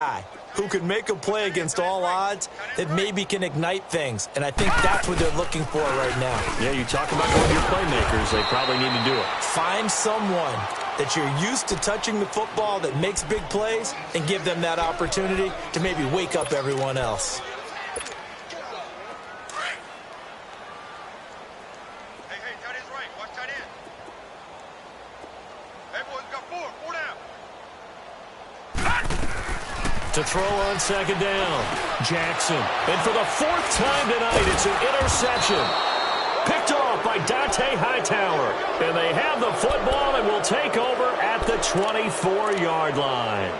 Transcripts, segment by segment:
guy who can make a play against all odds that maybe can ignite things. And I think that's what they're looking for right now. Yeah, you talk about one of your playmakers. They probably need to do it. Find someone that you're used to touching the football that makes big plays and give them that opportunity to maybe wake up everyone else. To throw on second down, Jackson. And for the fourth time tonight, it's an interception. Picked off by Dante Hightower. And they have the football and will take over at the 24-yard line.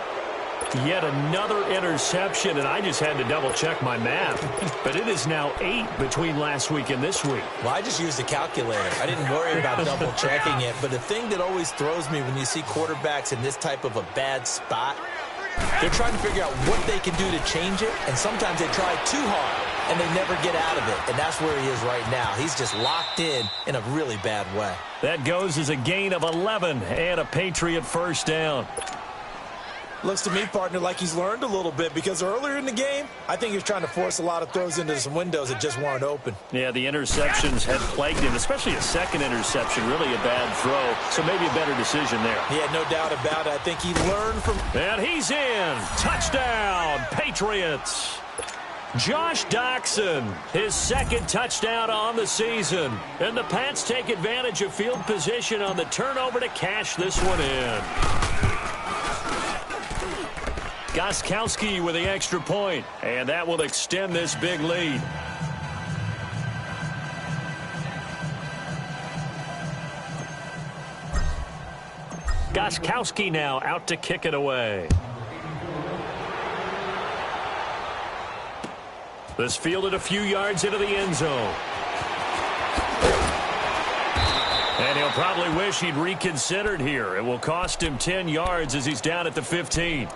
Yet another interception, and I just had to double-check my math. But it is now 8 between last week and this week. Well, I just used a calculator. I didn't worry about double-checking it. But the thing that always throws me when you see quarterbacks in this type of a bad spot, they're trying to figure out what they can do to change it, and sometimes they try too hard, and they never get out of it, and that's where he is right now. He's just locked in a really bad way. That goes as a gain of 11 and a Patriot first down. Looks to me, partner, like he's learned a little bit, because earlier in the game, I think he was trying to force a lot of throws into some windows that just weren't open. Yeah, the interceptions had plagued him, especially a second interception, really a bad throw, so maybe a better decision there. Yeah, no doubt about it. I think he learned from... And he's in. Touchdown, Patriots. Josh Doctson, his second touchdown on the season. And the Pats take advantage of field position on the turnover to cash this one in. Gostkowski with the extra point, and that will extend this big lead. Gostkowski now out to kick it away. This fielded a few yards into the end zone. And he'll probably wish he'd reconsidered here. It will cost him 10 yards as he's down at the 15.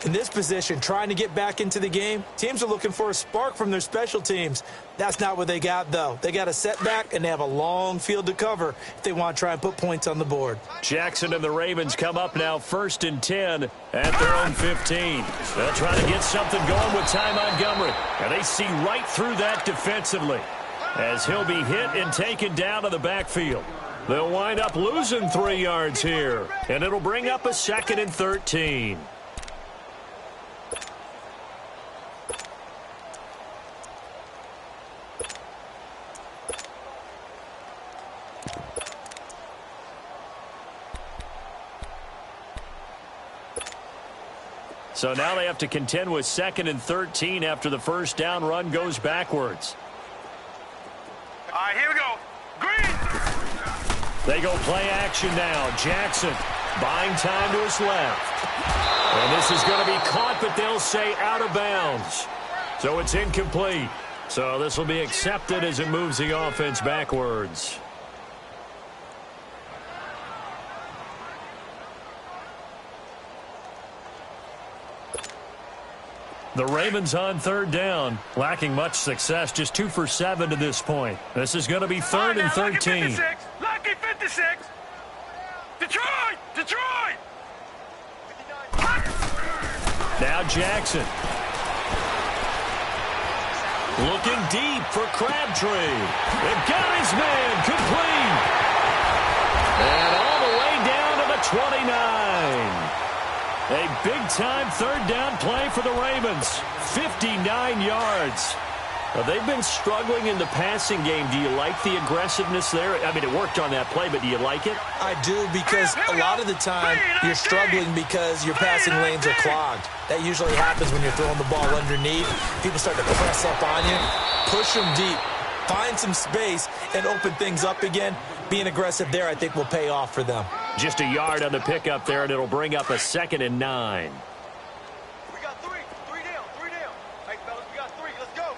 In this position, trying to get back into the game, teams are looking for a spark from their special teams. That's not what they got, though. They got a setback, and they have a long field to cover if they want to try and put points on the board. Jackson and the Ravens come up now 1st and 10 at their own 15. They'll try to get something going with Ty Montgomery. And they see right through that defensively as he'll be hit and taken down to the backfield. They'll wind up losing 3 yards here, and it'll bring up a 2nd and 13. So now they have to contend with 2nd and 13 after the first down run goes backwards. All right, here we go. Green! They go play action now. Jackson buying time to his left. And this is going to be caught, but they'll say out of bounds. So it's incomplete. So this will be accepted as it moves the offense backwards. The Ravens on 3rd down, lacking much success, just 2 for 7 to this point. This is going to be 3rd and 13. Lucky 56. Detroit! Detroit! Now Jackson. Looking deep for Crabtree. They've got his man complete. And all the way down to the 29. A big-time 3rd down play for the Ravens. 59 yards. They've been struggling in the passing game. Do you like the aggressiveness there? I mean, it worked on that play, but do you like it? I do, because a lot of the time you're struggling because your passing lanes are clogged. That usually happens when you're throwing the ball underneath. People start to press up on you. Push them deep. Find some space and open things up again. Being aggressive there, I think, will pay off for them. Just a yard on the pickup there, and it'll bring up a 2nd and 9. We got 3. 3 down. 3 down. Hey, fellas, we got 3. Let's go.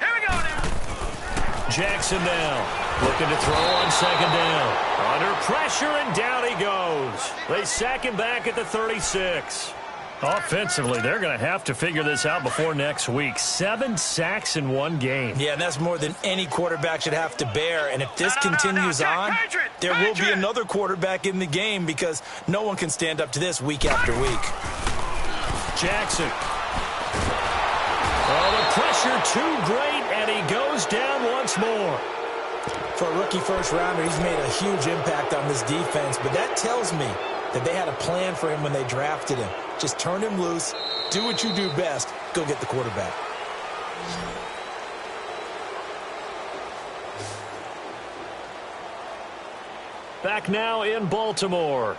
Here we go now. Jackson now looking to throw on 2nd down. Under pressure, and down he goes. They sack him back at the 36. Offensively, they're going to have to figure this out before next week. 7 sacks in one game. Yeah, and that's more than any quarterback should have to bear. And if this continues on, there will be another quarterback in the game because no one can stand up to this week after week. Jackson. Oh, the pressure too great, and he goes down once more. For a rookie first-rounder, he's made a huge impact on this defense, but that tells me that they had a plan for him when they drafted him. Just turn him loose, do what you do best, go get the quarterback. Back now in Baltimore.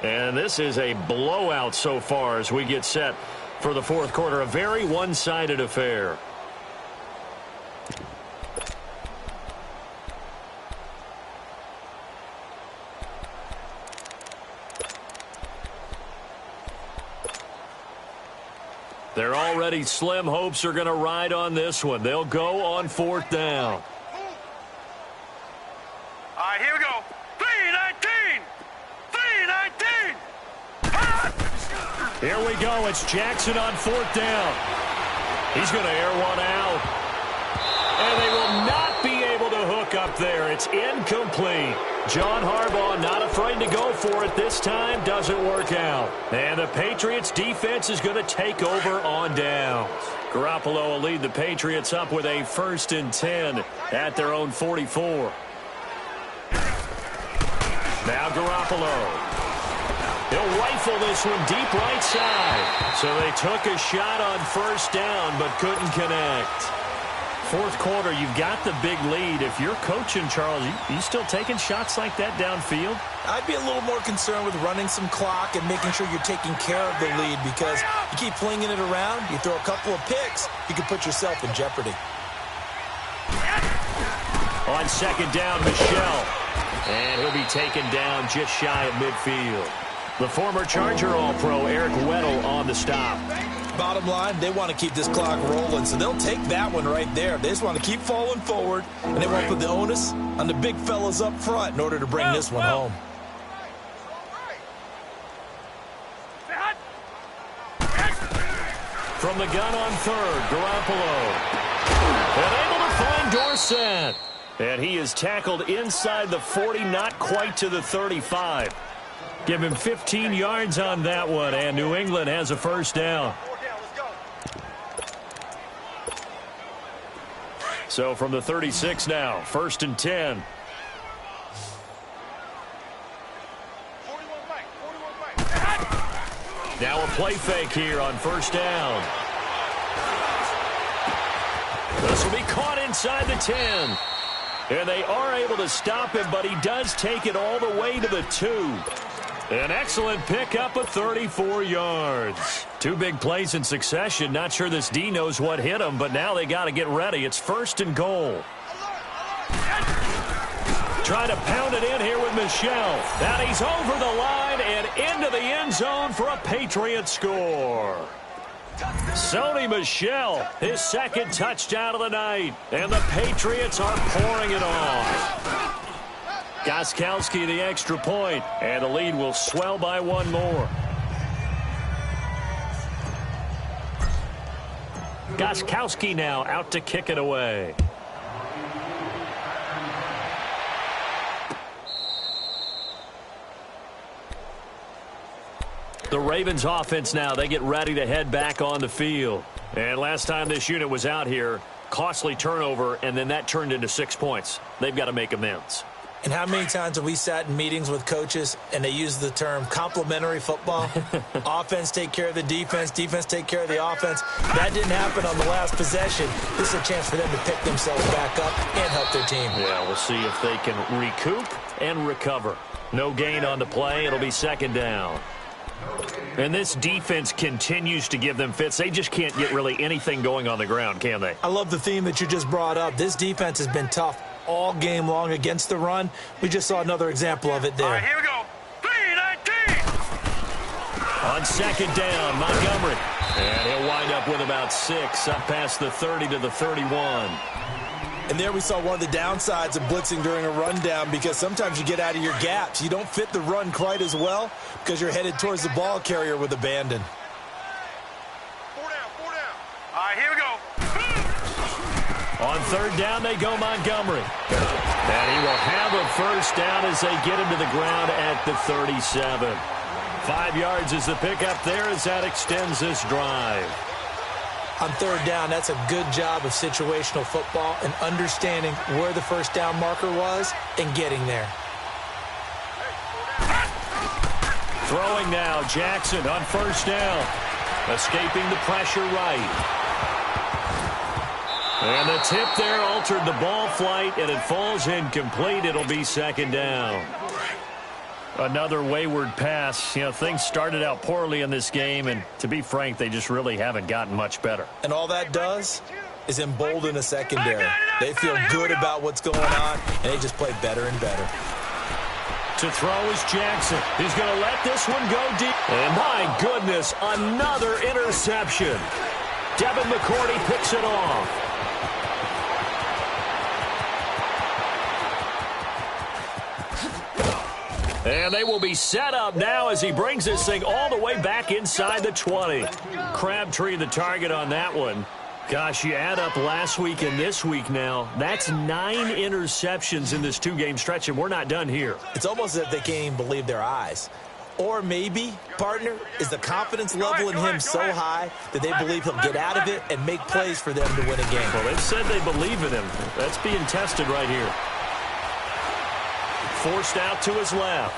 And this is a blowout so far as we get set for the fourth quarter. A very one-sided affair. They're already slim hopes are going to ride on this one. They'll go on fourth down. All right, here we go. 3-19! 3-19! Here we go. It's Jackson on fourth down. He's going to air one out. And they will not be able to hook up there. It's incomplete. John Harbaugh not afraid to go for it this time. Doesn't work out. And the Patriots defense is going to take over on downs. Garoppolo will lead the Patriots up with a 1st and 10 at their own 44. Now Garoppolo. He'll rifle this one deep right side. So they took a shot on first down but couldn't connect. Fourth quarter, you've got the big lead. If you're coaching, Charles, you still taking shots like that downfield? I'd be a little more concerned with running some clock and making sure you're taking care of the lead, because you keep flinging it around, you throw a couple of picks, you can put yourself in jeopardy. On second down, Michel. And he'll be taken down just shy of midfield. The former Charger All-Pro Eric Weddle on the stop. Bottom line, they want to keep this clock rolling, so they'll take that one right there. They just want to keep falling forward, and they want to put the onus on the big fellas up front in order to bring this one home. From the gun on third, Garoppolo. And able to find Dorsett. And he is tackled inside the 40, not quite to the 35. Give him 15 yards on that one, and New England has a first down. So from the 36 now, 1st and 10. Now a play fake here on first down. This will be caught inside the 10. And they are able to stop him, but he does take it all the way to the 2. An excellent pickup of 34 yards. Two big plays in succession. Not sure this D knows what hit him, but now they got to get ready. It's 1st and goal. Trying to pound it in here with Michel. And he's over the line and into the end zone for a Patriot score. Sony Michel, his second touchdown of the night. And the Patriots are pouring it on. Gostkowski the extra point, and the lead will swell by one more. Gostkowski now out to kick it away. The Ravens offense now, they get ready to head back on the field. And last time this unit was out here, costly turnover, and then that turned into 6 points. They've got to make amends. And how many times have we sat in meetings with coaches and they use the term complementary football? Offense take care of the defense, defense take care of the offense. That didn't happen on the last possession. This is a chance for them to pick themselves back up and help their team. Yeah, we'll see if they can recoup and recover. No gain on the play. It'll be second down. And this defense continues to give them fits. They just can't get really anything going on the ground, can they? I love the theme that you just brought up. This defense has been tough all game long against the run. We just saw another example of it there. All right, here we go. 3-19. On second down, Montgomery. And he'll wind up with about 6, up past the 30 to the 31. And there we saw one of the downsides of blitzing during a rundown, because sometimes you get out of your gaps. You don't fit the run quite as well because you're headed towards the ball carrier with abandon. 4 down, 4 down. All right, here we go. On third down, they go Montgomery. And he will have a first down as they get him to the ground at the 37. 5 yards is the pickup there as that extends this drive. On third down, that's a good job of situational football and understanding where the first down marker was and getting there. Throwing now, Jackson on first down. Escaping the pressure right. And the tip there altered the ball flight, and it falls incomplete. It'll be second down. Another wayward pass. You know, things started out poorly in this game, and to be frank, they just really haven't gotten much better. And all that does is embolden a secondary. They feel good about what's going on, and they just play better and better. To throw is Jackson. He's going to let this one go deep. And my goodness, another interception. Devin McCourty picks it off. And they will be set up now as he brings this thing all the way back inside the 20. Crabtree the target on that one. Gosh, you add up last week and this week now, that's 9 interceptions in this 2-game stretch, and we're not done here. It's almost as if they can't even believe their eyes. Or maybe, partner, is the confidence level in him so high that they believe he'll get out of it and make plays for them to win a game. Well, they've said they believe in him. That's being tested right here. Forced out to his left.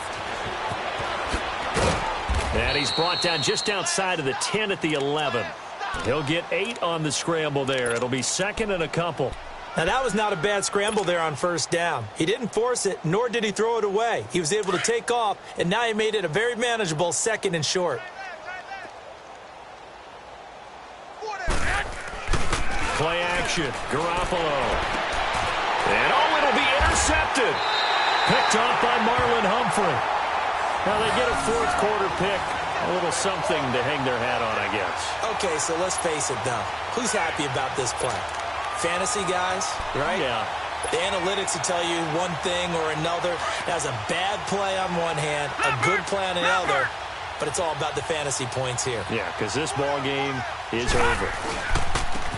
And he's brought down just outside of the 10 at the 11. He'll get 8 on the scramble there. It'll be second and a couple. Now, that was not a bad scramble there on first down. He didn't force it, nor did he throw it away. He was able to take off, and now he made it a very manageable second and short. Play action. Garoppolo. And, oh, it'll be intercepted. Picked off by Marlon Humphrey. Now they get a fourth quarter pick. A little something to hang their hat on, I guess. Okay, so let's face it, though. Who's happy about this play? Fantasy guys, right? Yeah. The analytics will tell you one thing or another. That's a bad play on one hand, a good play on the other, but it's all about the fantasy points here. Yeah, because this ball game is over.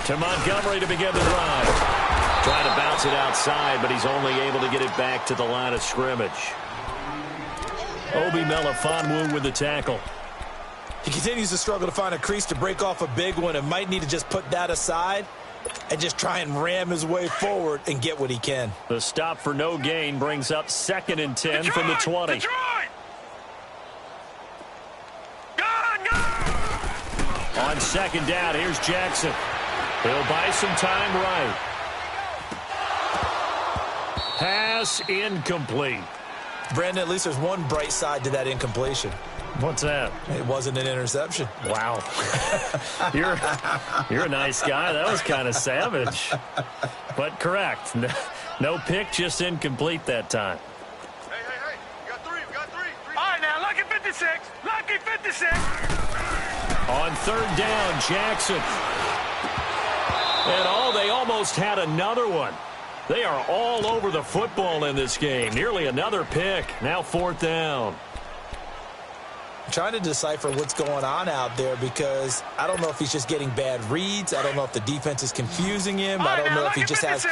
To Montgomery to begin the drive. Trying to bounce it outside, but he's only able to get it back to the line of scrimmage. Obi Melifonwu with the tackle. He continues to struggle to find a crease to break off a big one and might need to just put that aside and just try and ram his way forward and get what he can. The stop for no gain brings up second and 10 from the 20. On second down, here's Jackson. He'll buy some time right. Pass incomplete. Brandon, at least there's one bright side to that incompletion. What's that? It wasn't an interception. Wow. You're a nice guy. That was kind of savage. But correct. No pick, just incomplete that time. Hey. We got three. All right, now, lucky 56. Lucky 56. On third down, Jackson. And they almost had another one. They are all over the football in this game. Nearly another pick. Now fourth down. I'm trying to decipher what's going on out there because I don't know if he's just getting bad reads. I don't know if the defense is confusing him. I don't know if he just has,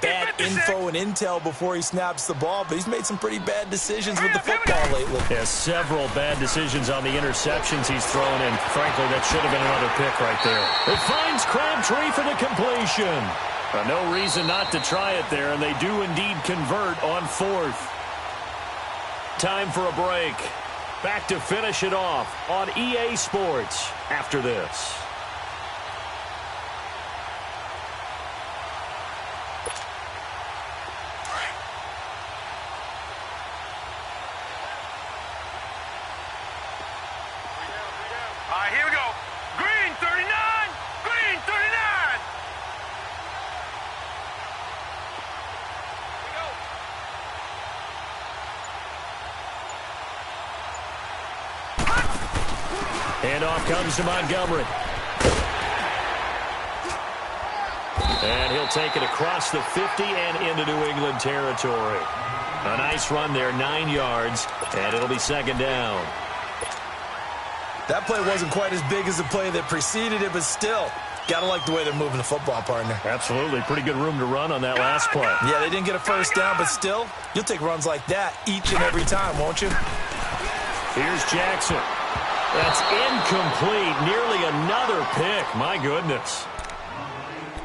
bad info and intel before he snaps the ball. But he's made some pretty bad decisions with the football lately. Yeah, several bad decisions on the interceptions he's thrown, and frankly, that should have been another pick right there. It finds Crabtree for the completion. No reason not to try it there, and they do indeed convert on fourth. Time for a break. Back to finish it off on EA Sports after this. All right, here we go. Green 39. Green 39. Here we go. Handoff comes to Montgomery. And he'll take it across the 50 and into New England territory. A nice run there, 9 yards, and it'll be second down. That play wasn't quite as big as the play that preceded it, but still, got to like the way they're moving the football, partner. Absolutely. Pretty good room to run on that last play. Yeah, they didn't get a first down, but still, you'll take runs like that each and every time, won't you? Here's Jackson. That's incomplete. Nearly another pick. My goodness.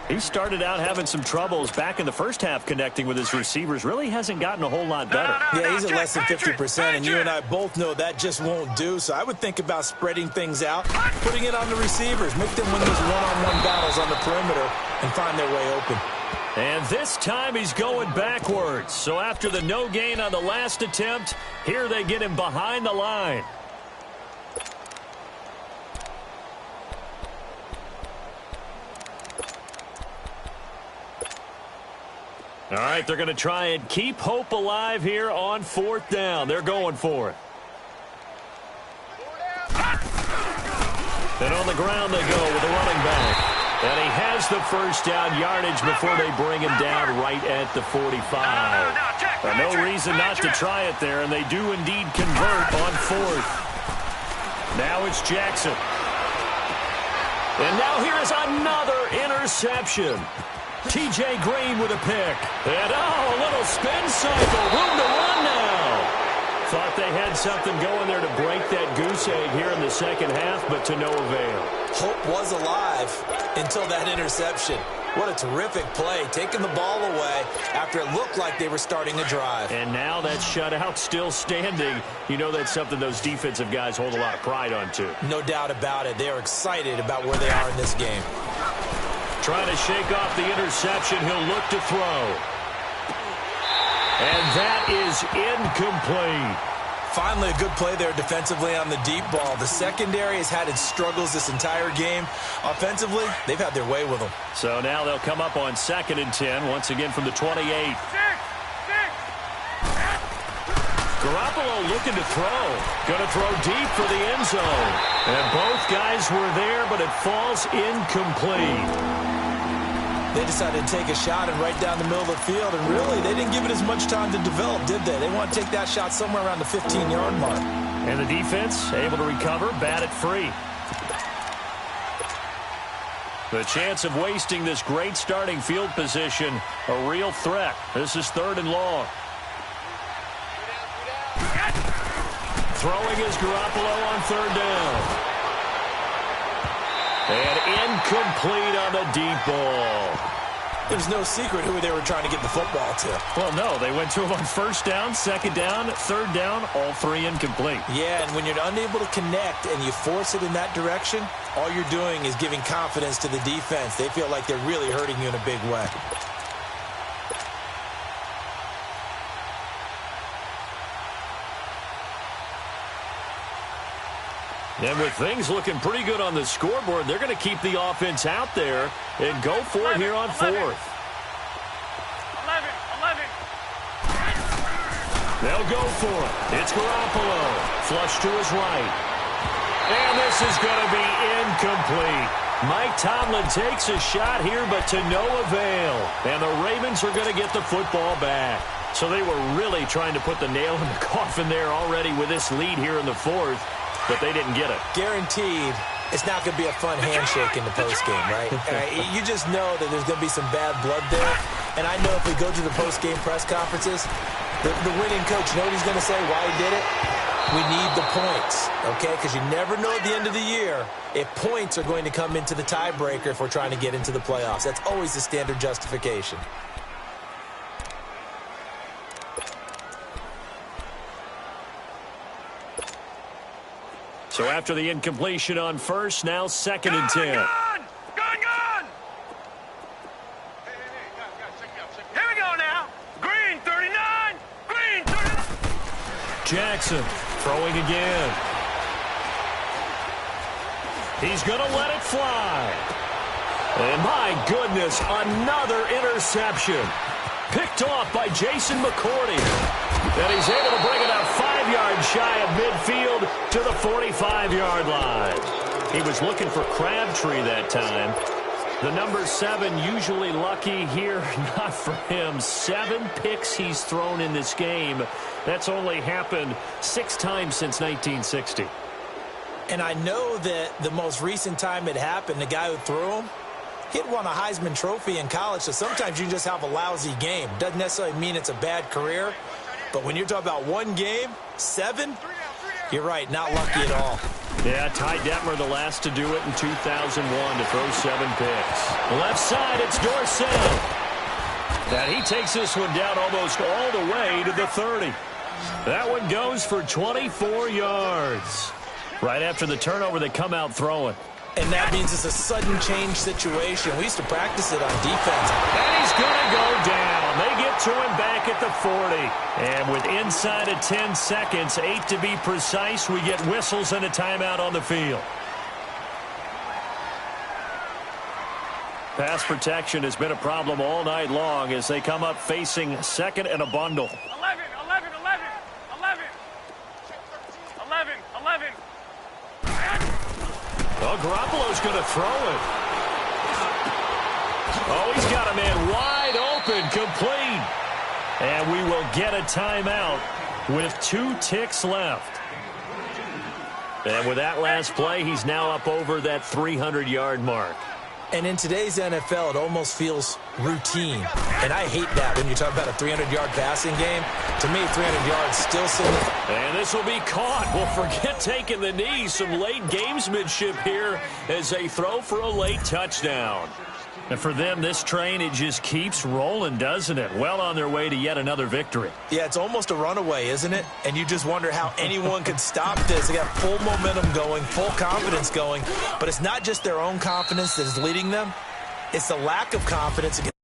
He started out having some troubles back in the first half connecting with his receivers. Really hasn't gotten a whole lot better. Yeah, he's at less than 50%, and you and I both know that just won't do. So I would think about spreading things out, putting it on the receivers, make them win those one-on-one battles on the perimeter and find their way open. And this time he's going backwards. So after the no gain on the last attempt, here they get him behind the line. All right, they're going to try and keep hope alive here on 4th down. They're going for it. And on the ground they go with the running back. And he has the first down yardage before they bring him down right at the 45. No reason not to try it there, and they do indeed convert on 4th. Now it's Jackson. And now here is another interception. T.J. Green with a pick. And, a little spin cycle. Room to run now. Thought they had something going there to break that goose egg here in the second half, but to no avail. Hope was alive until that interception. What a terrific play, taking the ball away after it looked like they were starting a drive. And now that shutout still standing. You know that's something those defensive guys hold a lot of pride on, too. No doubt about it. They are excited about where they are in this game. Trying to shake off the interception. He'll look to throw. And that is incomplete. Finally, a good play there defensively on the deep ball. The secondary has had its struggles this entire game. Offensively, they've had their way with them. So now they'll come up on 2nd and 10, once again from the 28. Garoppolo looking to throw. Going to throw deep for the end zone. And both guys were there, but it falls incomplete. They decided to take a shot and right down the middle of the field, and really, they didn't give it as much time to develop, did they? They want to take that shot somewhere around the 15-yard mark. And the defense able to recover, bat it free. The chance of wasting this great starting field position, a real threat. This is 3rd and long. Throwing is Garoppolo on 3rd down. And incomplete on the deep ball. There's no secret who they were trying to get the football to. Well, no, they went to him on 1st down, 2nd down, 3rd down, all 3 incomplete. Yeah, and when you're unable to connect and you force it in that direction, all you're doing is giving confidence to the defense. They feel like they're really hurting you in a big way. And with things looking pretty good on the scoreboard, they're going to keep the offense out there and go for it here on 4th. 11. They'll go for it. It's Garoppolo. Flush to his right. And this is going to be incomplete. Mike Tomlin takes a shot here, but to no avail. And the Ravens are going to get the football back. So they were really trying to put the nail in the coffin there already with this lead here in the 4th. But they didn't get it. Guaranteed, it's not going to be a fun handshake in the postgame, right? You just know that there's going to be some bad blood there. And I know if we go to the postgame press conferences, the winning coach, you know what he's going to say, why he did it? We need the points, okay? Because you never know at the end of the year if points are going to come into the tiebreaker if we're trying to get into the playoffs. That's always the standard justification. So after the incompletion on 1st, now 2nd and 10. Gun! Here we go now. Green 39. Green 39. Jackson throwing again. He's going to let it fly. And my goodness, another interception. Picked off by Jason McCourty. And he's able to bring it out 5 yards shy of midfield to the 45-yard line. He was looking for Crabtree that time. The number 7 usually lucky here, not for him. 7 picks he's thrown in this game. That's only happened 6 times since 1960. And I know that the most recent time it happened, the guy who threw him, he'd won a Heisman Trophy in college, so sometimes you just have a lousy game. Doesn't necessarily mean it's a bad career. But when you're talking about one game, 7, You're right, not lucky at all. Yeah, Ty Detmer the last to do it in 2001 to throw 7 picks. Left side, it's Dorsett. And he takes this one down almost all the way to the 30. That one goes for 24 yards. Right after the turnover, they come out throwing. And that means it's a sudden change situation. We used to practice it on defense. And he's going to go down. They get to him back at the 40. And with inside of 10 seconds, 8 to be precise, we get whistles and a timeout on the field. Pass protection has been a problem all night long as they come up facing second and a bundle. 11, 11, 11, 11. 11, 11. Oh, Garoppolo's going to throw it. Oh, he's got a man wide open, complete. And we will get a timeout with 2 ticks left. And with that last play, he's now up over that 300-yard mark. And in today's NFL, it almost feels routine. And I hate that when you talk about a 300-yard passing game. To me, 300 yards still significant. And this will be caught. Well, forget taking the knee. Some late gamesmanship here as they throw for a late touchdown. And for them, this train, it just keeps rolling, doesn't it? Well on their way to yet another victory. Yeah, it's almost a runaway, isn't it? And you just wonder how anyone could stop this. They got full momentum going, full confidence going. But it's not just their own confidence that is leading them. It's the lack of confidence against